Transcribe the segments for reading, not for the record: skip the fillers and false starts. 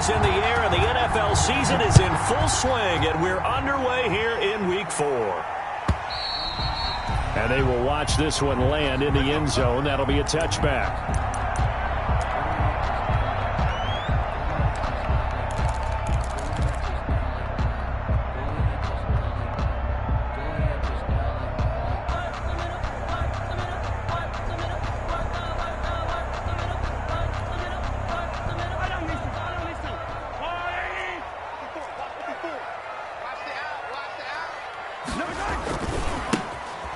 is in the air, and the NFL season is in full swing, and we're underway here in Week 4. And they will watch this one land in the end zone. That'll be a touchback.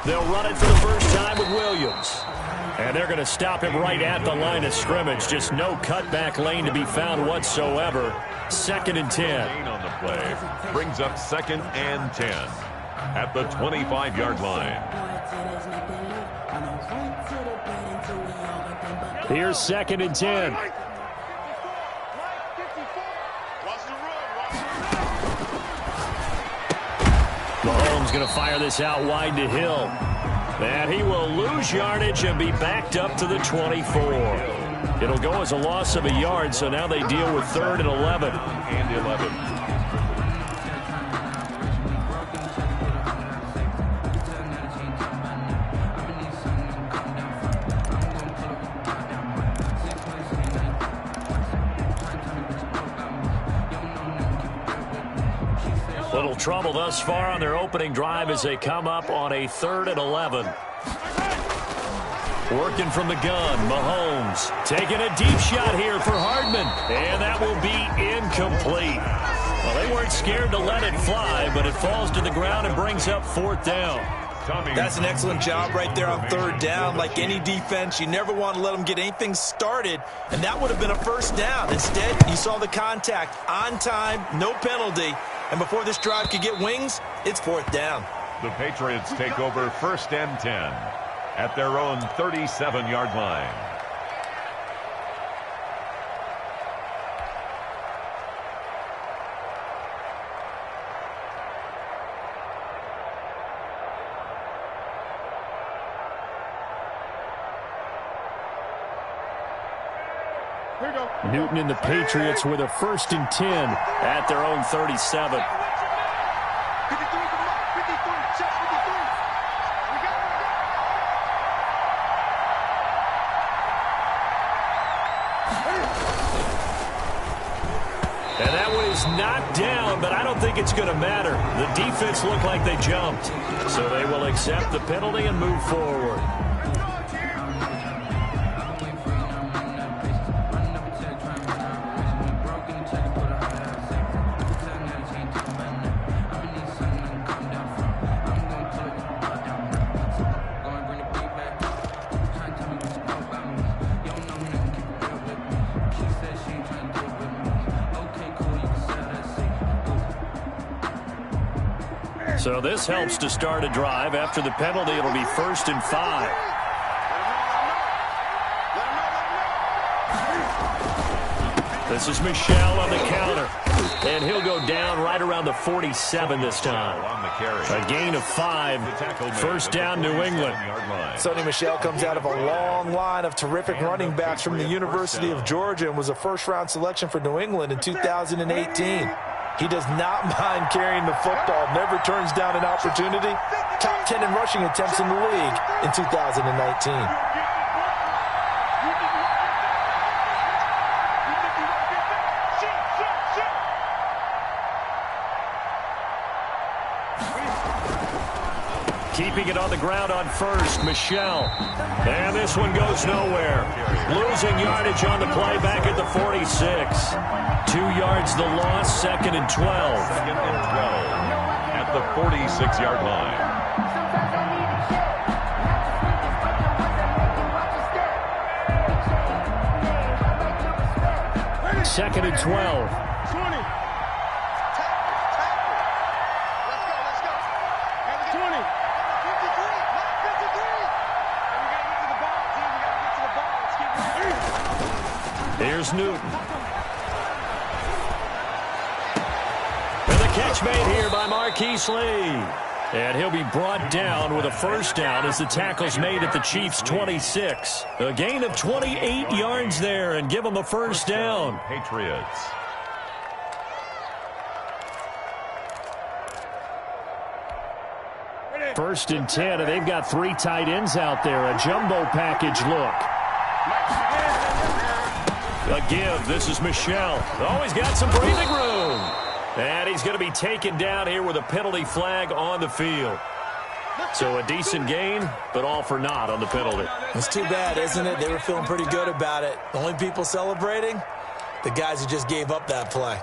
They'll run it for the first time with Williams. And they're going to stop him right at the line of scrimmage. Just no cutback lane to be found whatsoever. 2nd and 10. On the play brings up 2nd and 10 at the 25-yard line. Here's 2nd and 10. Mahomes going to fire this out wide to Hill. And he will lose yardage and be backed up to the 24. It'll go as a loss of a yard, so now they deal with 3rd and 11. And 11. Little trouble thus far on their opening drive as they come up on a 3rd and 11. Working from the gun, Mahomes taking a deep shot here for Hardman, and that will be incomplete. Well, they weren't scared to let it fly, but it falls to the ground and brings up 4th down. That's an excellent job right there on 3rd down. Like any defense, you never want to let them get anything started, and that would have been a 1st down. Instead, you saw the contact on time, no penalty, and before this drive could get wings, it's 4th down. The Patriots take over 1st and 10 at their own 37-yard line. Newton and the Patriots with a 1st and 10 at their own 37. And that one is knocked down, but I don't think it's going to matter. The defense looked like they jumped. So they will accept the penalty and move forward. So this helps to start a drive. After the penalty, it'll be 1st and 5. This is Michel on the counter. And he'll go down right around the 47 this time. A gain of 5. 1st down, New England. Sonny Michel comes out of a long line of terrific running backs from the University of Georgia and was a 1st-round selection for New England in 2018. He does not mind carrying the football, never turns down an opportunity. Top 10 in rushing attempts in the league in 2019. Keeping it on the ground on 1st, Michel. And this one goes nowhere. Losing yardage on the play back at the 46. 2 yards the loss, 2nd and 12. 2nd and 12 at the 46-yard line. Second and 12. Here's Newton. And the catch made here by Marquise Lee. And he'll be brought down with a 1st down as the tackle's made at the Chiefs' 26. A gain of 28 yards there and give them a 1st down. Patriots. First and 10, and they've got 3 tight ends out there. A jumbo package look. A give. This is Michel. Oh, he's got some breathing room. And he's going to be taken down here with a penalty flag on the field. So a decent gain, but all for naught on the penalty. It's too bad, isn't it? They were feeling pretty good about it. The only people celebrating, the guys who just gave up that play.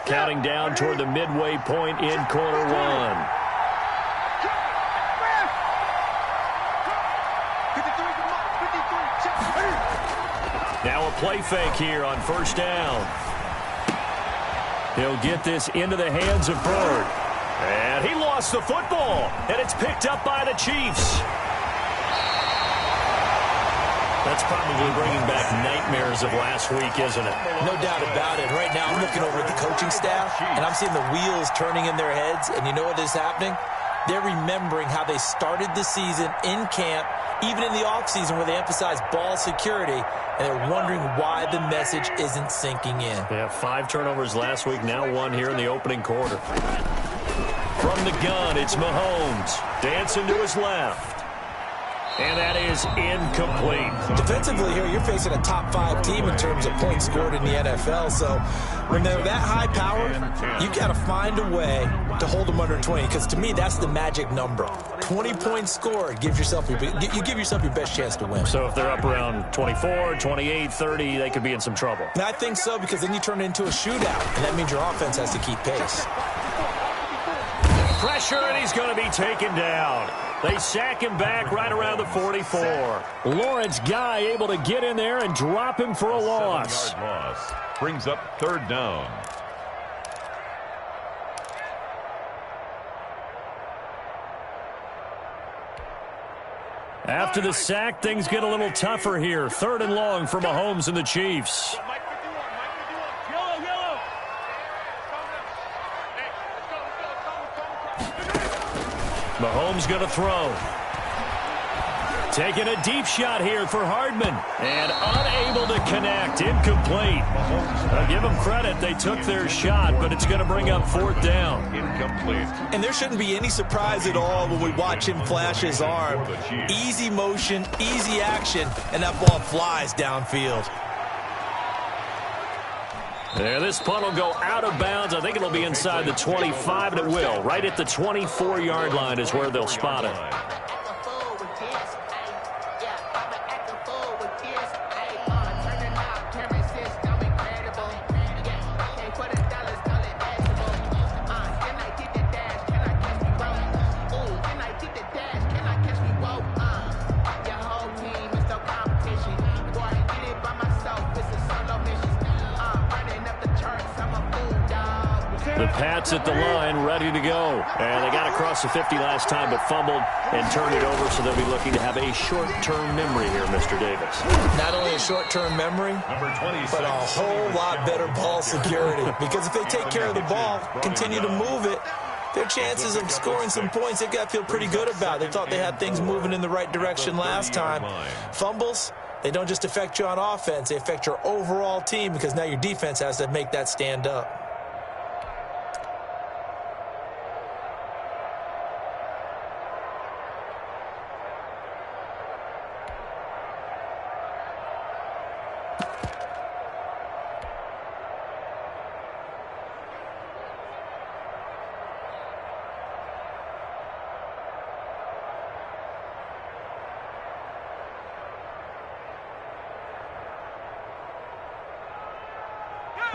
Counting down toward the midway point in quarter 1. Now a play fake here on first down. He'll get this into the hands of Bird. And he lost the football. And it's picked up by the Chiefs. That's probably bringing back nightmares of last week, isn't it? No doubt about it. Right now I'm looking over at the coaching staff, and I'm seeing the wheels turning in their heads. And you know what is happening? They're remembering how they started the season in camp, even in the offseason where they emphasized ball security, and they're wondering why the message isn't sinking in. They have 5 turnovers last week, now 1 here in the opening quarter. From the gun, it's Mahomes. Dancing to his left. And that is incomplete. Defensively here, you're facing a top 5 team in terms of points scored in the NFL. So when they're that high powered, you got to find a way to hold them under 20. Because to me, that's the magic number. 20 points scored gives yourself you give yourself your best chance to win. So if they're up around 24, 28, 30, they could be in some trouble. And I think so, because then you turn it into a shootout, and that means your offense has to keep pace. Pressure, and he's going to be taken down. They sack him back right around the 44. Lawrence Guy able to get in there and drop him for a loss. 7-yard loss. Brings up 3rd down. After the sack, things get a little tougher here. 3rd and long for Mahomes and the Chiefs. Mahomes going to throw. Taking a deep shot here for Hardman. And unable to connect. Incomplete. I'll give them credit. They took their shot, but it's going to bring up 4th down. Incomplete. And there shouldn't be any surprise at all when we watch him flash his arm. Easy motion, easy action, and that ball flies downfield. There, this punt will go out of bounds. I think it'll be inside the 25, and it will. Right at the 24-yard line is where they'll spot it. The Pats at the line, ready to go. And they got across the 50 last time, but fumbled and turned it over, so they'll be looking to have a short-term memory here, Mr. Davis. Not only a short-term memory, but a whole lot better ball security. Because if they take care of the ball, continue to move it, their chances of scoring some points, they've got to feel pretty good about. They thought they had things moving in the right direction last time. Fumbles, they don't just affect you on offense, they affect your overall team, because now your defense has to make that stand up.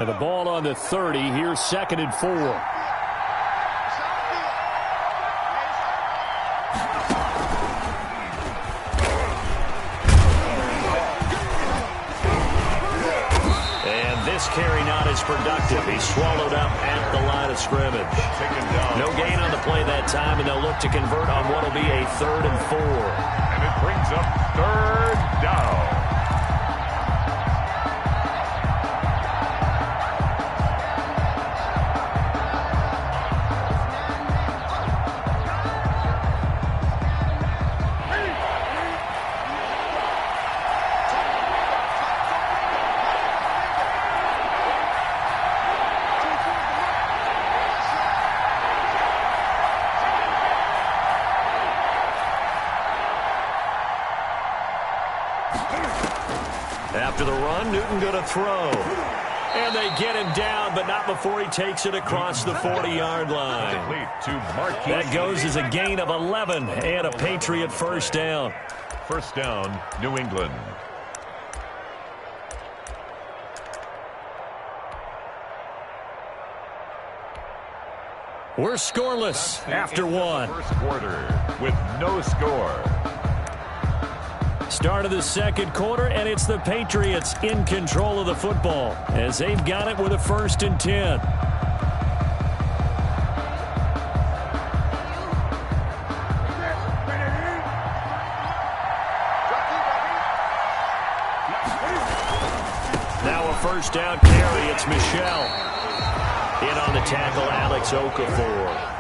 And the ball on the 30. Here's 2nd and 4. And this carry not as productive. He's swallowed up at the line of scrimmage. No gain on the play that time, and they'll look to convert on what will be a 3rd and 4. And it brings up 3rd down. After the run, Newton going to throw. And they get him down, but not before he takes it across the 40-yard line. That goes as a gain of 11 and a Patriot first down. First down, New England. We're scoreless after one. First quarter with no score. Start of the second quarter, and it's the Patriots in control of the football as they've got it with a 1st and 10. Now a first down carry. It's Michel. In on the tackle, Alex Okafor.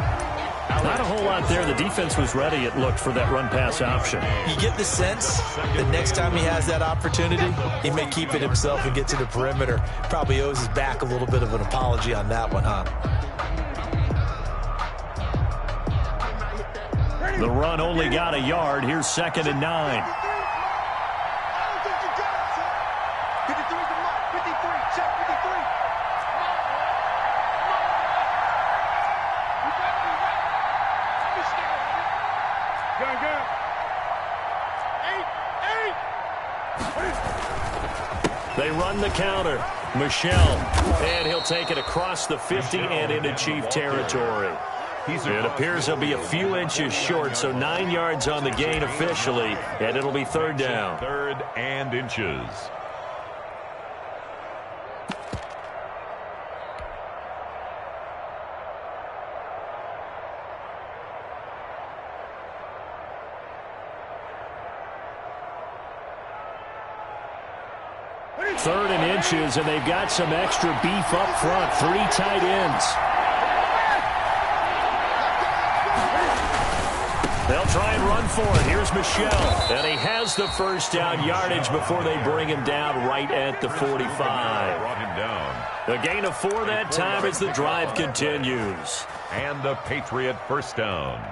Not a whole lot there. The defense was ready, it looked, for that run-pass option. You get the sense that next time he has that opportunity, he may keep it himself and get to the perimeter. Probably owes his back a little bit of an apology on that one, huh? The run only got a yard. Here's 2nd and 9. They run the counter. Michel, and he'll take it across the 50 and into Chief territory. It appears he'll be a few inches short, so 9 yards on the gain officially, and it'll be 3rd down. 3rd and inches. Third and inches, and they've got some extra beef up front. 3 tight ends. They'll try and run for it. Here's Michel, and he has the first down yardage before they bring him down right at the 45. Brought him down. A gain of 4 that time as the drive continues. And the Patriot first down.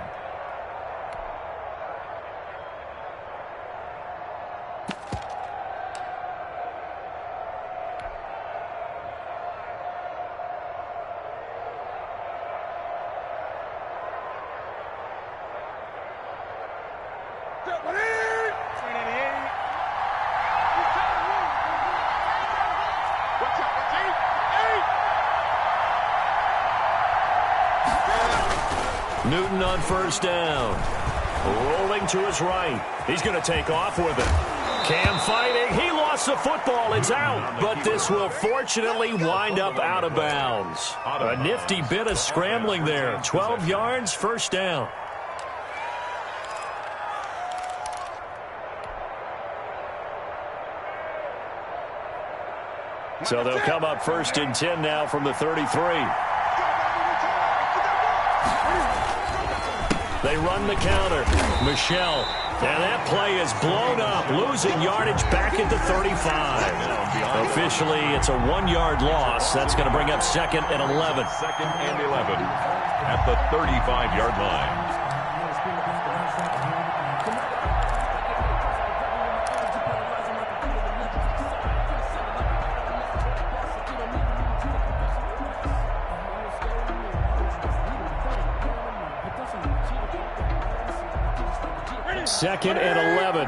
Newton on first down. Rolling to his right. He's going to take off with it. Cam fighting. He lost the football. It's out. But this will fortunately wind up out of bounds. A nifty bit of scrambling there. 12 yards, first down. So they'll come up 1st and 10 now from the 33. They run the counter. Michel. And that play is blown up. Losing yardage back at the 35. Officially, it's a 1-yard loss. That's going to bring up 2nd and 11. 2nd and 11 at the 35-yard line. Second and 11.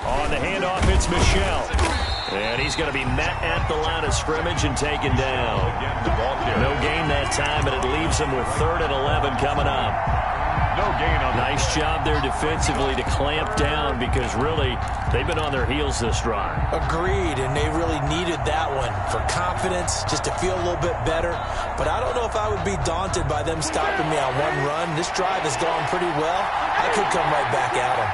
On the handoff, it's Michel. And he's going to be met at the line of scrimmage and taken down. No gain that time, but it leaves him with 3rd and 11 coming up. No gain on that. Nice job there defensively to clamp down because really they've been on their heels this drive. Agreed, and they really needed that one for confidence, just to feel a little bit better. But I don't know if I would be daunted by them stopping me on one run. This drive has gone pretty well. I could come right back at them.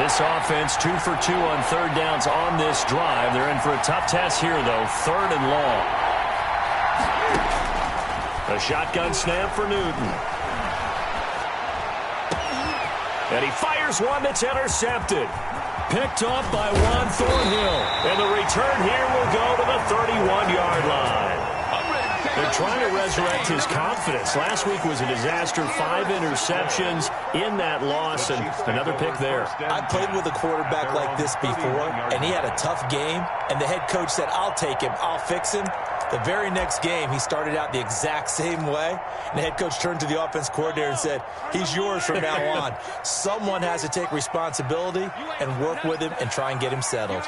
This offense 2 for 2 on 3rd downs on this drive. They're in for a tough test here, though. 3rd and long. A shotgun snap for Newton. And he fires one that's intercepted. Picked off by Juan Thornhill. And the return here will go to the 31-yard line. They're trying to resurrect his confidence. Last week was a disaster. 5 interceptions in that loss, and another pick there. I played with a quarterback like this before, and he had a tough game, and the head coach said, I'll take him, I'll fix him. The very next game, he started out the exact same way, and the head coach turned to the offense coordinator and said, he's yours from now on. Someone has to take responsibility and work with him and try and get him settled.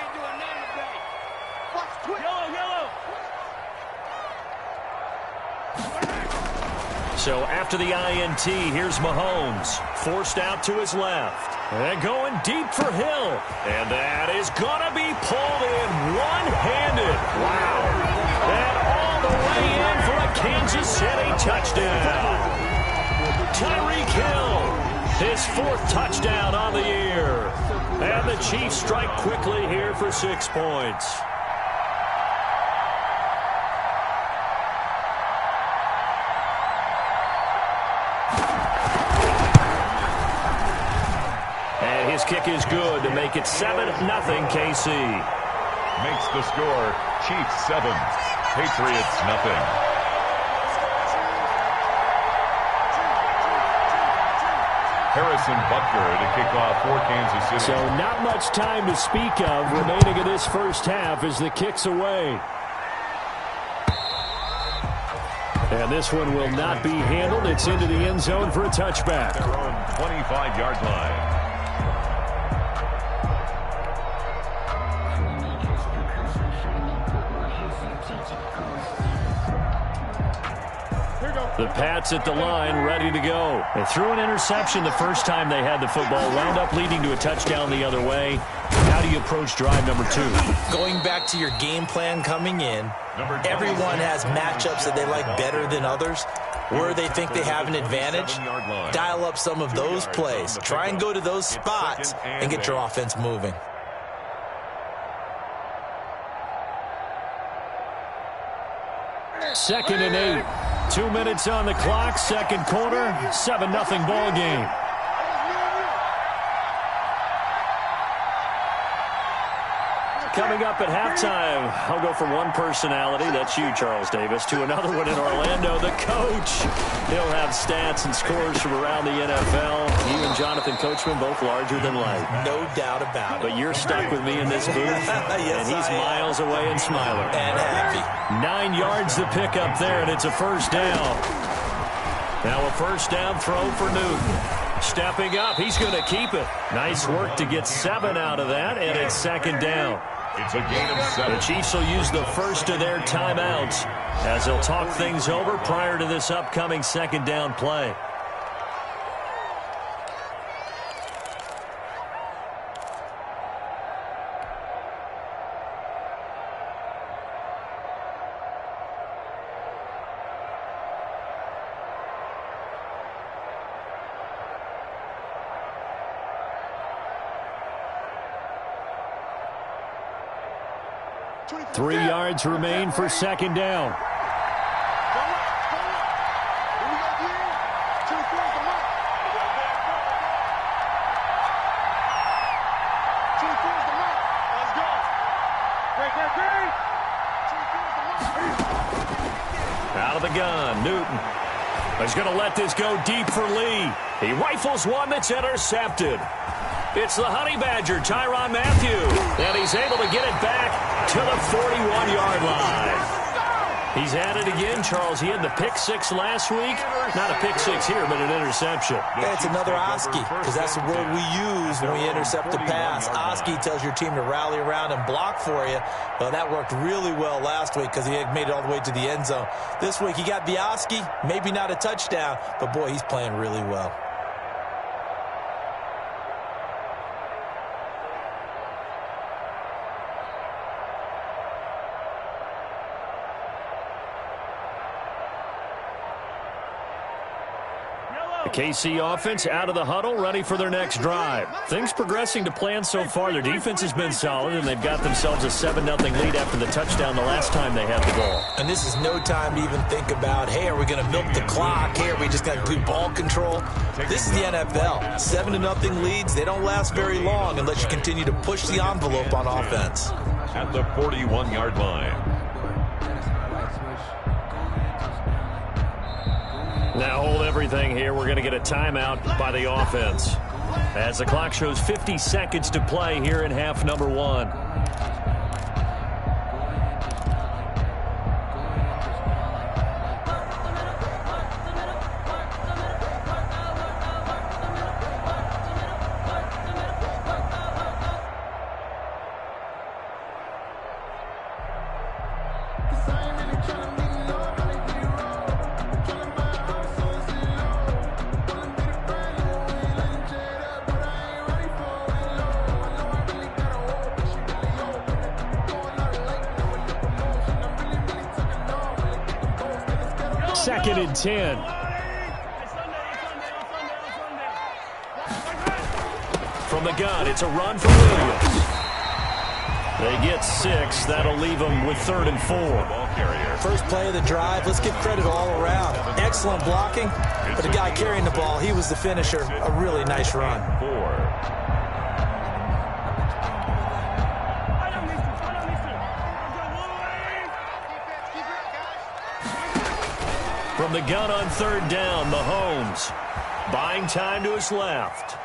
So after the INT, here's Mahomes. Forced out to his left. And going deep for Hill. And that is going to be pulled in one-handed. Wow. And all the way in for a Kansas City touchdown. Tyreek Hill, his 4th touchdown on the year. And the Chiefs strike quickly here for 6 points. His kick is good to make it 7-0 KC. Makes the score Chiefs 7, Patriots nothing. Harrison Butker to kick off for Kansas City. So not much time to speak of remaining in this first half as the kick's away. And this one will not be handled. It's into the end zone for a touchback. Their own 25-yard line. The Pats at the line, ready to go. They threw an interception the first time they had the football, wound up leading to a touchdown the other way. How do you approach drive number 2? Going back to your game plan coming in, everyone has matchups that they like better than others, where they think they have an advantage. Dial up some of those plays. Try and go to those spots and get your offense moving. Second and 8. 2 minutes on the clock, second quarter, 7-0 ball game. Coming up at halftime, I'll go from one personality, that's you, Charles Davis, to another one in Orlando, the coach. He'll have stats and scores from around the NFL. You and Jonathan Coachman, both larger than life. No doubt about it. But you're stuck with me in this booth, yes, and he's miles away and smiling. And happy. 9 yards to pick up there, and it's a first down. Now a first down throw for Newton. Stepping up, he's going to keep it. Nice work to get 7 out of that, and it's second down. It's a gain of 7. The Chiefs will use the first of their timeouts as they'll talk things over prior to this upcoming second down play. Three yards remain for second down. Out of the gun, Newton. He's going to let this go deep for Lee. He rifles one that's intercepted. It's the Honey Badger, Tyrann Mathieu, and he's able to get it back to the 41-yard line. He's at it again, Charles. He had the pick 6 last week. Not a pick 6 here, but an interception. Yeah, it's another Oski, because that's the word we use when we intercept a pass. Oski tells your team to rally around and block for you. Well, that worked really well last week because he had made it all the way to the end zone. This week, he got the Oski, maybe not a touchdown, but, boy, he's playing really well. The KC offense out of the huddle, ready for their next drive. Things progressing to plan so far. Their defense has been solid, and they've got themselves a 7-0 lead after the touchdown the last time they had the ball. And this is no time to even think about, hey, are we going to milk the clock? Hey, are we just going to do ball control? This is the NFL. 7-0 leads, they don't last very long unless you continue to push the envelope on offense. At the 41-yard line. Now hold everything here. We're going to get a timeout by the offense as the clock shows 50 seconds to play here in half number 1. Second and 10. From the gun, it's a run for Williams. They get 6. That'll leave them with 3rd and 4. First play of the drive. Let's give credit all around. Excellent blocking, but the guy carrying the ball, he was the finisher. A really nice run. 4. From the gun on 3rd down, Mahomes buying time to his left.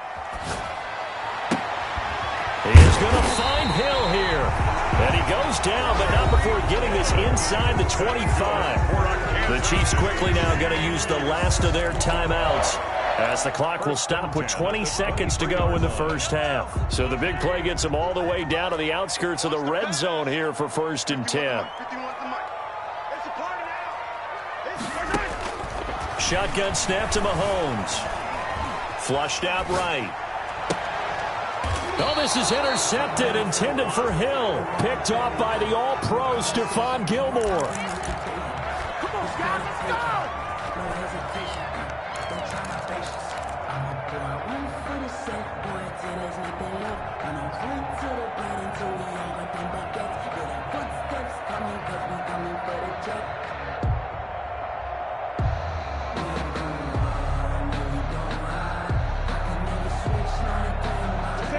He's going to find Hill here. And he goes down, but not before getting this inside the 25. The Chiefs quickly now going to use the last of their timeouts, as the clock will stop with 20 seconds to go in the first half. So the big play gets them all the way down to the outskirts of the red zone here for 1st and 10. Shotgun snap to Mahomes. Flushed out right. Oh, this is intercepted, intended for Hill. Picked off by the all-pro Stephon Gilmore. Come on, guys, let's go!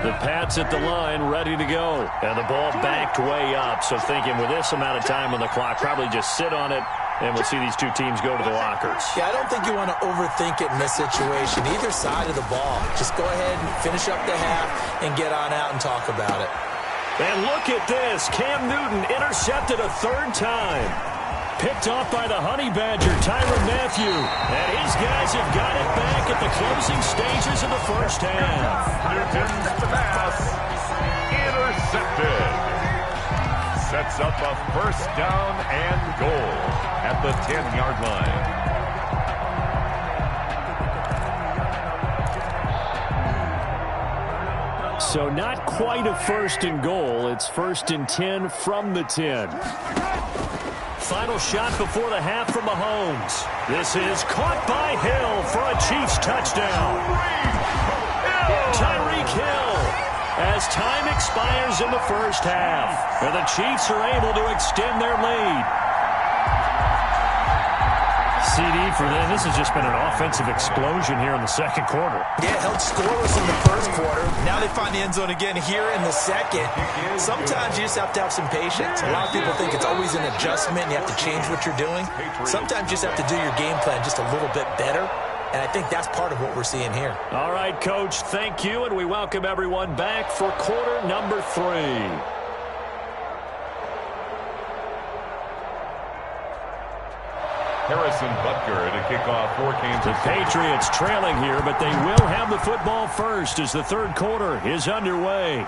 The Pats at the line, ready to go. And the ball backed way up. So thinking with this amount of time on the clock, probably just sit on it, and we'll see these two teams go to the lockers. Yeah, I don't think you want to overthink it in this situation. Either side of the ball. Just go ahead and finish up the half and get on out and talk about it. And look at this. Cam Newton intercepted a 3rd time. Picked off by the Honey Badger, Tyrann Mathieu. And his guys have got it back at the closing stages of the first half. Newton's pass intercepted. Sets up a 1st down and goal at the 10-yard line. So not quite a 1st and goal. It's 1st and 10 from the 10. Final shot before the half from Mahomes. This is caught by Hill for a Chiefs touchdown. Tyreek Hill, as time expires in the first half, and the Chiefs are able to extend their lead. CD for them. This has just been an offensive explosion here in the 2nd quarter. Yeah, held scoreless in the 1st quarter. Now they find the end zone again here in the 2nd. Sometimes you just have to have some patience. A lot of people think it's always an adjustment. You have to change what you're doing. Sometimes you just have to do your game plan just a little bit better. And I think that's part of what we're seeing here. All right, Coach, thank you. And we welcome everyone back for quarter number 3. Harrison Butker to kick off for Kansas The City. Patriots trailing here, but they will have the football first as the 3rd quarter is underway.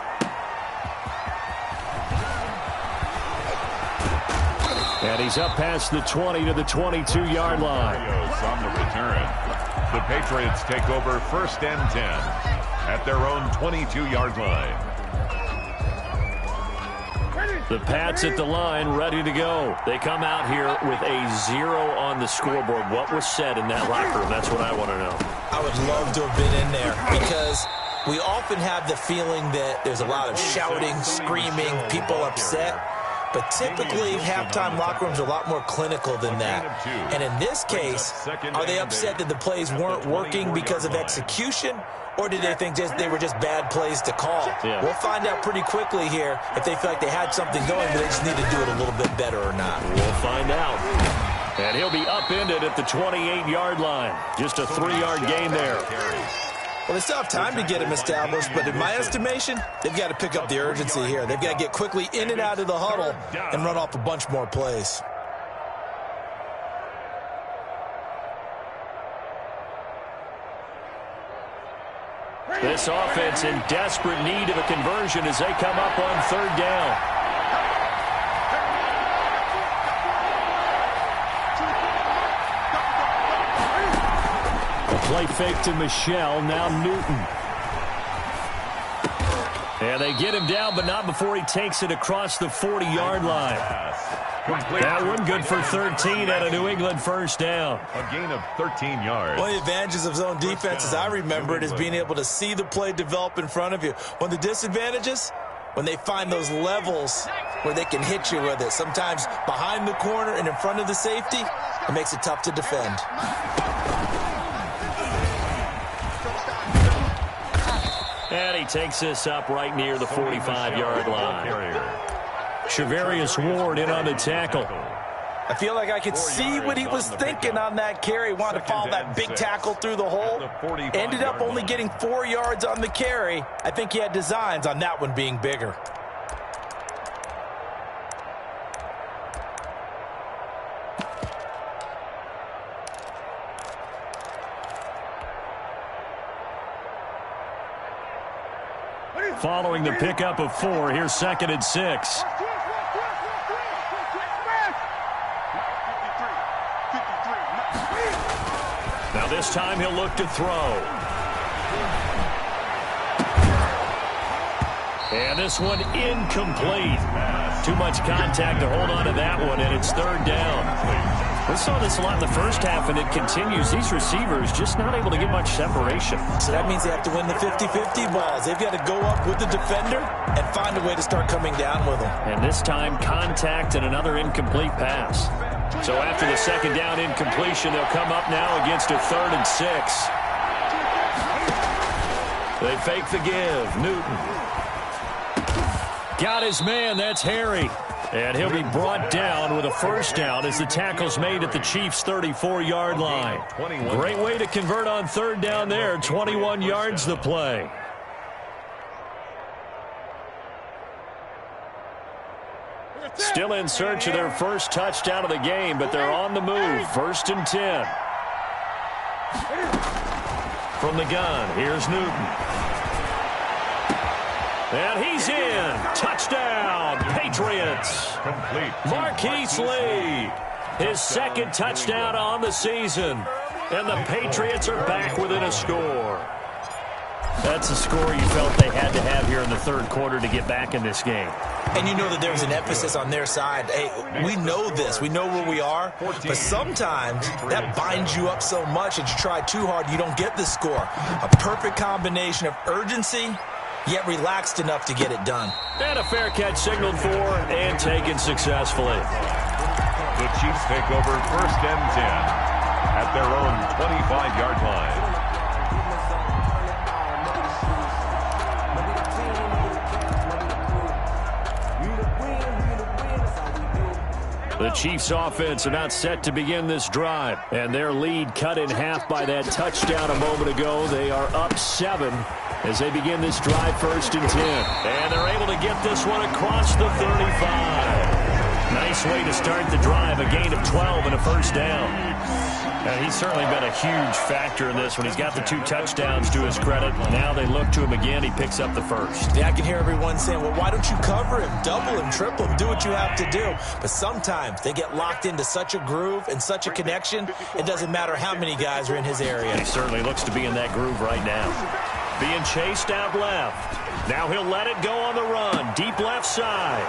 And he's up past the 20 to the 22-yard line. On the return. The Patriots take over 1st and 10 at their own 22-yard line. The Pats at the line, ready to go. They come out here with a 0 on the scoreboard. What was said in that locker room? That's what I want to know. I would love to have been in there because we often have the feeling that there's a lot of shouting, screaming, people upset. But typically, halftime locker rooms are a lot more clinical than that. And in this case, are they upset that the plays weren't working because of execution? Or did they think they were just bad plays to call? Yeah. We'll find out pretty quickly here if they feel like they had something going, but they just need to do it a little bit better or not. We'll find out. And he'll be upended at the 28-yard line. Just a 3-yard gain there. Well, they still have time to get him established, but in my estimation, they've got to pick up the urgency here. They've got to get quickly in and out of the huddle and run off a bunch more plays. This offense in desperate need of a conversion as they come up on 3rd down. Play fake to Michelle, now Newton. And they get him down, but not before he takes it across the 40-yard line. That one good for 13 at a New England 1st down. A gain of 13 yards. One of the advantages of zone defense, as I remember it, is being able to see the play develop in front of you. One of the disadvantages, when they find those levels where they can hit you with it. Sometimes behind the corner and in front of the safety, it makes it tough to defend. And he takes this up right near the 45-yard line. Shavarius Ward in on the tackle. I feel like I could see what he was thinking on that carry. Wanted to follow that big tackle through the hole. Ended up only getting 4 yards on the carry. I think he had designs on that one being bigger. Following the pickup of 4, here's 2nd and 6. Now this time he'll look to throw. And this one incomplete. Too much contact to hold on to that one, and it's 3rd down. We saw this a lot in the first half, and it continues. These receivers just not able to get much separation. So that means they have to win the 50-50 balls. They've got to go up with the defender and find a way to start coming down with them. And this time, contact and another incomplete pass. So after the 2nd down incompletion, they'll come up now against a 3rd and 6. They fake the give. Newton. Got his man. That's Harry. And he'll be brought down with a 1st down as the tackle's made at the Chiefs' 34-yard line. Great way to convert on 3rd down there. 21 yards the play. Still in search of their first touchdown of the game, but they're on the move. 1st and 10. From the gun, here's Newton. And he's in. Touchdown, Patriots. Complete. Marquise Lee, his 2nd touchdown on the season. And the Patriots are back within a score. That's a score you felt they had to have here in the 3rd quarter to get back in this game. And you know that there's an emphasis on their side. Hey, we know this. We know where we are. But sometimes that binds you up so much that you try too hard, you don't get the score. A perfect combination of urgency, yet relaxed enough to get it done. And a fair catch signaled for and taken successfully. The Chiefs take over 1st and 10 at their own 25-yard line. The Chiefs offense about set to begin this drive, and their lead cut in half by that touchdown a moment ago. They are up 7 as they begin this drive 1st and 10. And they're able to get this one across the 35. Nice way to start the drive, a gain of 12 and a 1st down. He's certainly been a huge factor in this one. He's got the 2 touchdowns to his credit. Now they look to him again. He picks up the 1st. Yeah, I can hear everyone saying, well, why don't you cover him, double him, triple him, do what you have to do. But sometimes they get locked into such a groove and such a connection, it doesn't matter how many guys are in his area. He certainly looks to be in that groove right now. Being chased out left. Now he'll let it go on the run. Deep left side.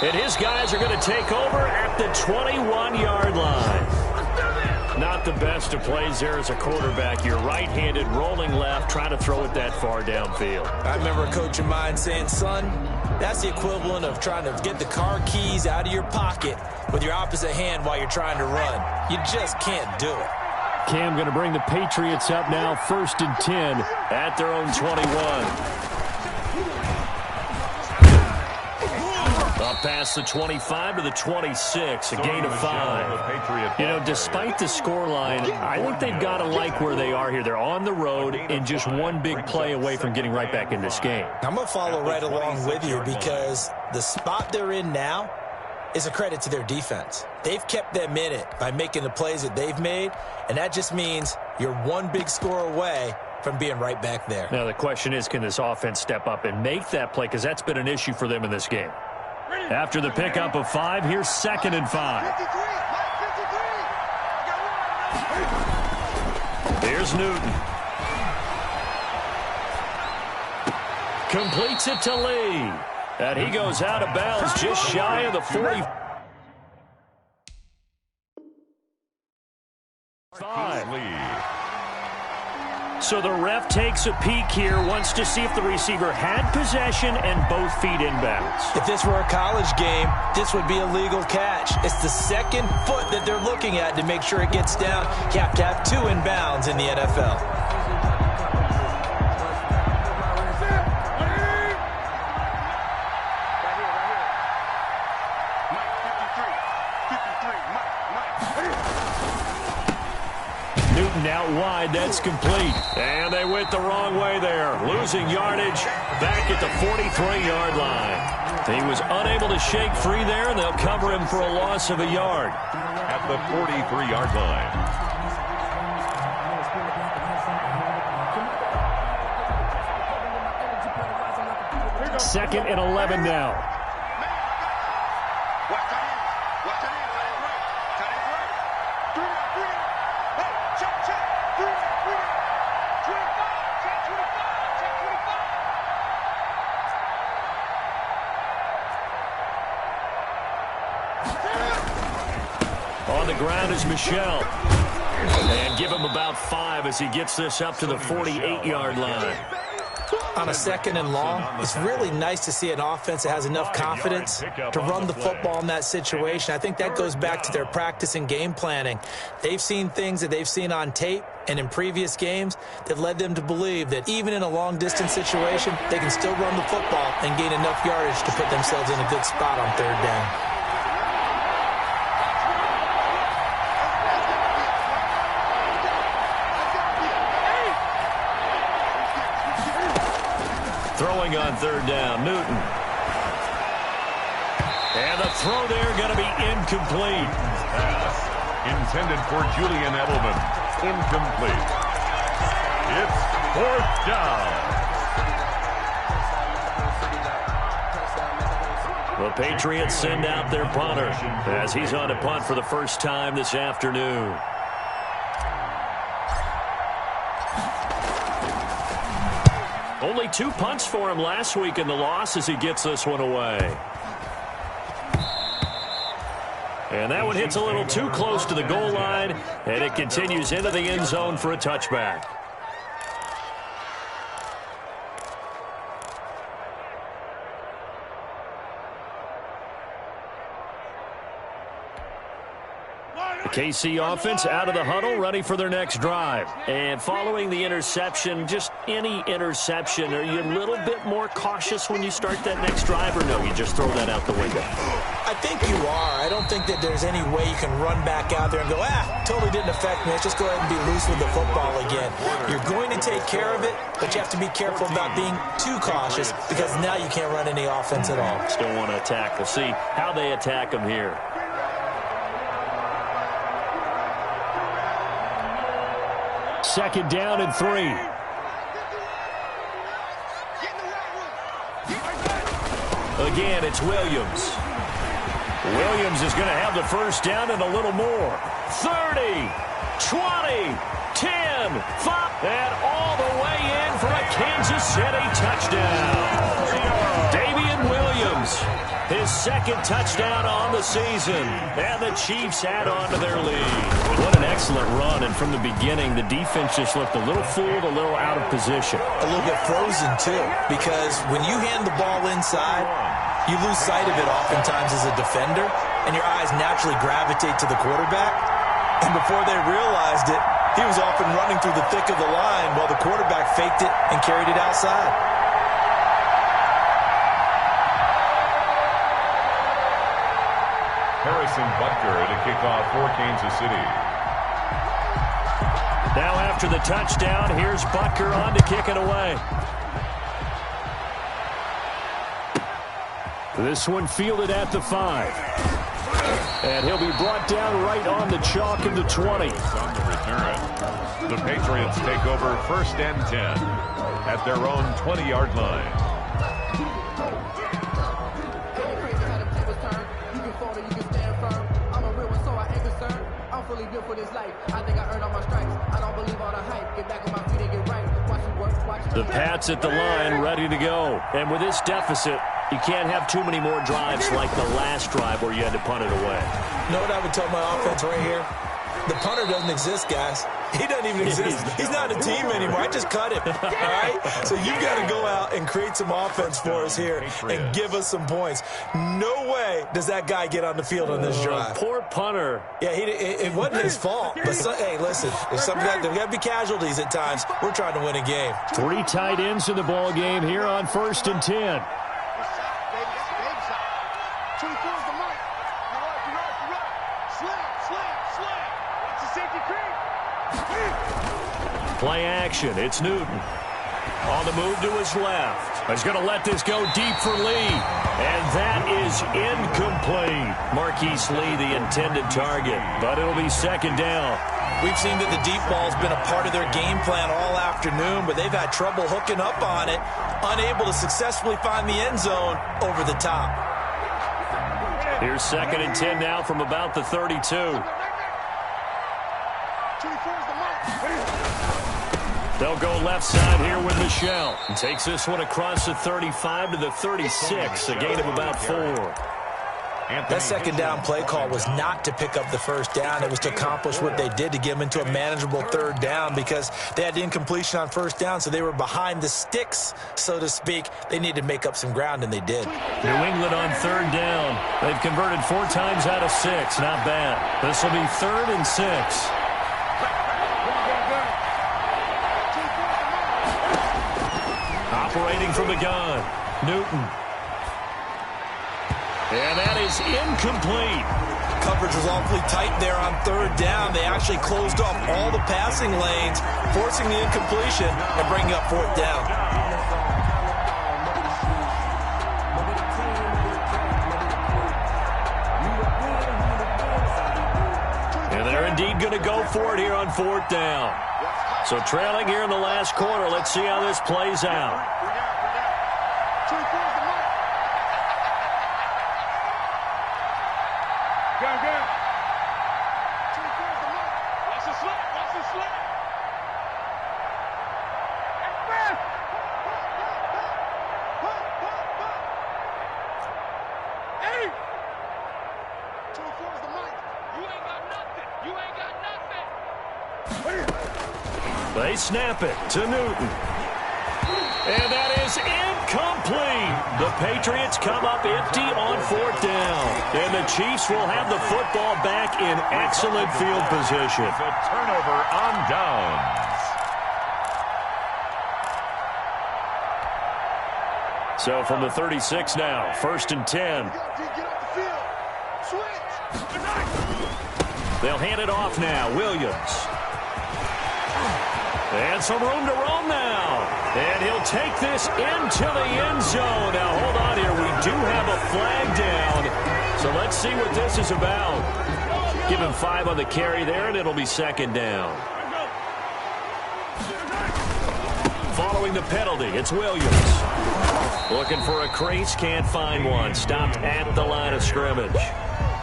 And his guys are going to take over at the 21-yard line. Not the best of plays there as a quarterback. You're right-handed, rolling left, trying to throw it that far downfield. I remember a coach of mine saying, son, that's the equivalent of trying to get the car keys out of your pocket with your opposite hand while you're trying to run. You just can't do it. Cam going to bring the Patriots up now, 1st and 10 at their own 21. Up past the 25 to the 26, a gain of 5. You know, despite the scoreline, I think they've got to like where they are here. They're on the road and just one big play away from getting right back in this game. I'm going to follow right along with you because the spot they're in now is a credit to their defense. They've kept them in it by making the plays that they've made, and that just means you're one big score away from being right back there. Now, the question is, can this offense step up and make that play? Because that's been an issue for them in this game. After the pickup of 5, here's 2nd and 5. Here's Newton. Completes it to Lee. And he goes out of bounds just shy of the 40. So the ref takes a peek here, wants to see if the receiver had possession and both feet inbounds. If this were a college game, this would be a legal catch. It's the second foot that they're looking at to make sure it gets down. You have to have 2 inbounds in the NFL. Out wide, that's complete. And they went the wrong way there. Losing yardage back at the 43-yard line. He was unable to shake free there, and they'll cover him for a loss of a yard. At the 43-yard line. 2nd and 11 now. On the ground is Michel. And give him about 5 as he gets this up to the 48-yard line. On a 2nd and long, it's really nice to see an offense that has enough confidence to run the football in that situation. I think that goes back to their practice and game planning. They've seen things that they've seen on tape and in previous games that led them to believe that even in a long-distance situation, they can still run the football and gain enough yardage to put themselves in a good spot on 3rd down. Throwing on 3rd down, Newton. And the throw there going to be incomplete. Pass intended for Julian Edelman. Incomplete. It's 4th down. The Patriots send out their punter as he's on to punt for the first time this afternoon. Only 2 punts for him last week in the loss as he gets this one away. And that one hits a little too close to the goal line, and it continues into the end zone for a touchback. The KC offense out of the huddle, ready for their next drive. And following the interception, just any interception, are you a little bit more cautious when you start that next drive, or no, you just throw that out the window? I think you are. I don't think that there's any way you can run back out there and go, totally didn't affect me. Let's just go ahead and be loose with the football again. You're going to take care of it, but you have to be careful about being too cautious because now you can't run any offense at all. Still want to attack. We'll see how they attack them here. Second down and 3. Again, it's Williams. Williams is going to have the first down and a little more. 30, 20, 10, 5, and all the way in for a Kansas City touchdown. Damian Williams Williams. His second touchdown on the season. And the Chiefs add on to their lead. What an excellent run. And from the beginning, the defense just looked a little fooled, a little out of position. A little bit frozen, too, because when you hand the ball inside, you lose sight of it oftentimes as a defender, and your eyes naturally gravitate to the quarterback. And before they realized it, he was off and running through the thick of the line while the quarterback faked it and carried it outside. Harrison Butker to kick off for Kansas City. Now after the touchdown, here's Butker on to kick it away. This one fielded at the 5. And he'll be brought down right on the chalk of the 20. On the return, the Patriots take over 1st and 10 at their own 20-yard line. The Pats at the line, ready to go. And with this deficit, you can't have too many more drives like the last drive where you had to punt it away. You know what I would tell my offense right here? The punter doesn't exist, guys. He doesn't even exist. He's not a team anymore. I just cut him. All right? So you've got to go out and create some offense for us here and give us some points. No way does that guy get on the field on this drive. Poor punter. Yeah, it wasn't his fault. But, hey, listen, there's got to be casualties at times. We're trying to win a game. 3 tight ends in the ball game here on 1st and 10. Play action. It's Newton. On the move to his left. He's going to let this go deep for Lee. And that is incomplete. Marquise Lee, the intended target. But it'll be 2nd down. We've seen that the deep ball's been a part of their game plan all afternoon, but they've had trouble hooking up on it, unable to successfully find the end zone over the top. Here's 2nd and 10 now from about the 32. They'll go left side here with Michel. And takes this one across the 35 to the 36, a gain of about 4. That 2nd down play call was not to pick up the 1st down. It was to accomplish what they did, to get them into a manageable 3rd down, because they had incompletion on 1st down, so they were behind the sticks, so to speak. They needed to make up some ground, and they did. New England on 3rd down. They've converted 4 times out of 6. Not bad. This will be 3rd and 6. Operating from the gun, Newton. And that is incomplete. Coverage was awfully tight there on 3rd down. They actually closed off all the passing lanes, forcing the incompletion and bringing up 4th down. And they're indeed going to go for it here on 4th down. So trailing here in the last quarter. Let's see how this plays out. They snap it to Newton. And that is incomplete. The Patriots come up empty on 4th down. And the Chiefs will have the football back in excellent field position. A turnover on downs. So from the 36 now, 1st and 10. They'll hand it off now. Williams. And some room to roam now. And he'll take this into the end zone. Now, hold on here. We do have a flag down. So let's see what this is about. Give him 5 on the carry there, and it'll be 2nd down. Following the penalty, it's Williams. Looking for a crease, can't find one. Stopped at the line of scrimmage.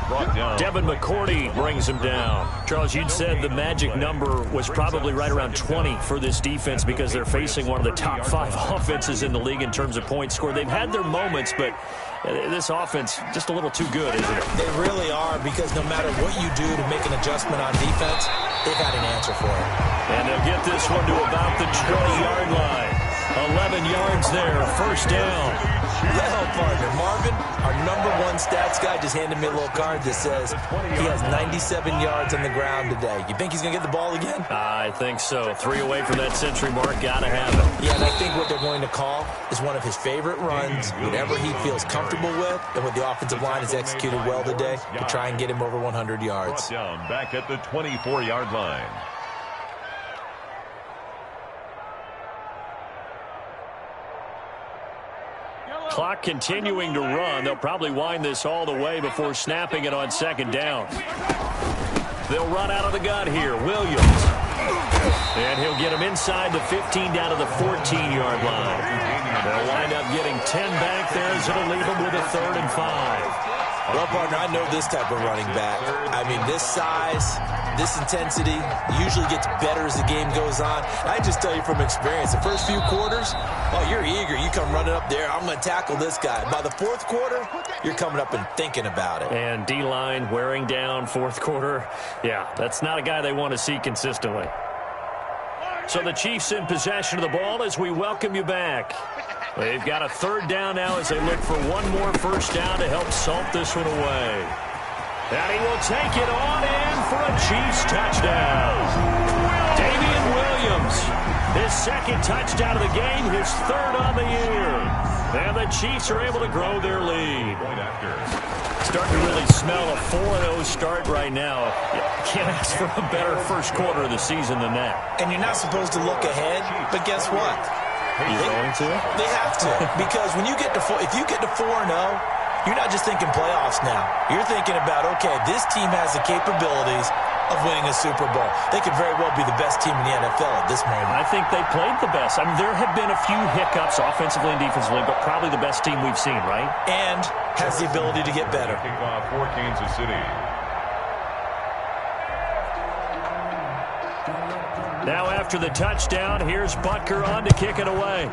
Brought down. Devin McCourty brings him down. Charles, you'd said the magic number was probably right around 20 for this defense because they're facing one of the top 5 offenses in the league in terms of points scored. They've had their moments, but This offense just a little too good, isn't it? They really are, because no matter what you do to make an adjustment on defense, they've had an answer for it. And they'll get this one to about the 20-yard line. 11 yards there, first down. Well, partner, Marvin, our #1 stats guy, just handed me a little card that says he has 97 yards on the ground today. You think he's going to get the ball again? I think so. 3 away from that century mark. Got to have it. Yeah, and I think what they're going to call is one of his favorite runs, whatever he feels comfortable with, and what the offensive line has executed well today, to try and get him over 100 yards. Down back at the 24-yard line. Clock continuing to run. They'll probably wind this all the way before snapping it on second down. They'll run out of the gun here. Williams. And he'll get him inside the 15 down to the 14-yard line. They'll wind up getting 10 back there, as it'll leave them with a 3rd and 5. Well, partner, I know this type of running back. I mean, this size, this intensity usually gets better as the game goes on. I just tell you from experience, the first few quarters, oh, you're eager. You come running up there, I'm going to tackle this guy. By the 4th quarter, you're coming up and thinking about it. And D-line wearing down 4th quarter. Yeah, that's not a guy they want to see consistently. So the Chiefs in possession of the ball as we welcome you back. They've got a 3rd down now as they look for one more first down to help salt this one away. And he will take it on in for a Chiefs touchdown. Damian Williams, his 2nd touchdown of the game, his 3rd on the year. And the Chiefs are able to grow their lead. Starting to really smell a 4-0 start right now. Can't ask for a better first quarter of the season than that. And you're not supposed to look ahead, but guess what? You're going to? They have to, because when you get to if you get to 4-0, you're not just thinking playoffs now. You're thinking about, okay, this team has the capabilities of winning a Super Bowl. They could very well be the best team in the NFL at this moment. I think they played the best. I mean, there have been a few hiccups offensively and defensively, but probably the best team we've seen, right? And has the ability to get better. Kickoff for Kansas City. Now after the touchdown, here's Butker on to kick it away.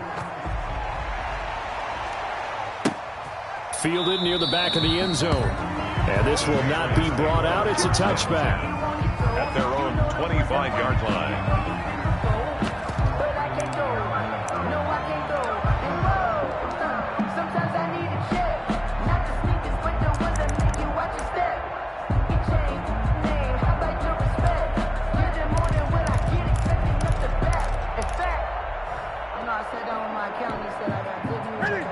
Fielded near the back of the end zone. And this will not be brought out. It's a touchback. At their own 25-yard line.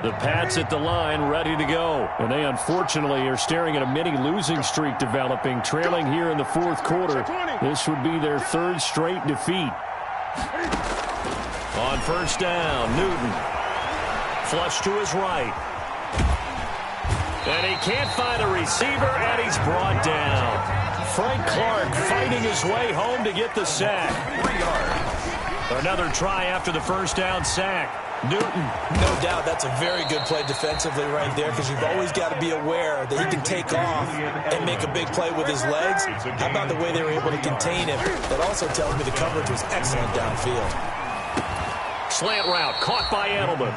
The Pats at the line, ready to go. And they, unfortunately, are staring at a mini losing streak developing, trailing here in the 4th quarter. This would be their 3rd straight defeat. On first down, Newton. Flush to his right. And he can't find a receiver, and he's brought down. Frank Clark fighting his way home to get the sack. 3 yards. Another try after the first down sack. Newton. No doubt that's a very good play defensively right there, because you've always got to be aware that he can take off and make a big play with his legs. How about the way they were able to contain him? That also tells me the coverage was excellent downfield. Slant route caught by Edelman.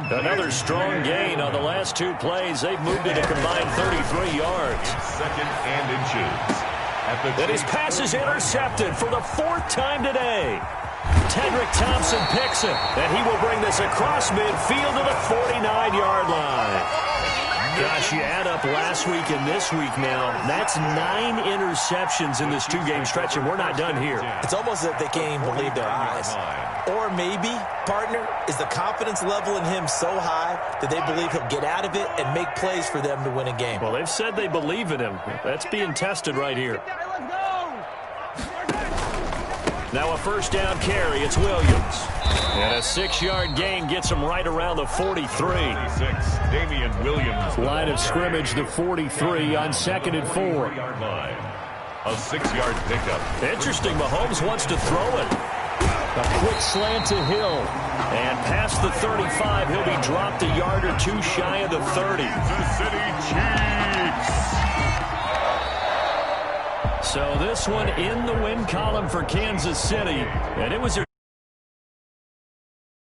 Another strong gain on the last 2 plays. They've moved it a combined 33 yards. 2nd and inches. And his pass is intercepted for the 4th time today. Tedrick Thompson picks it, and he will bring this across midfield to the 49-yard line. Gosh, you add up last week and this week now, that's 9 interceptions in this 2-game stretch, and we're not done here. It's almost as if they can't even believe their eyes. Or maybe, partner, is the confidence level in him so high that they believe he'll get out of it and make plays for them to win a game. Well, they've said they believe in him. That's being tested right here. Now a first down carry. It's Williams. And a 6-yard gain gets him right around the 43. 46, Damian Williams. Line of scrimmage, the 43 on 2nd and 4. Yard line. A 6-yard pickup. Interesting. Mahomes wants to throw it. A quick slant to Hill. And past the 35, he'll be dropped a yard or 2 shy of the 30. Kansas City Chiefs. So this one in the win column for Kansas City. And it was a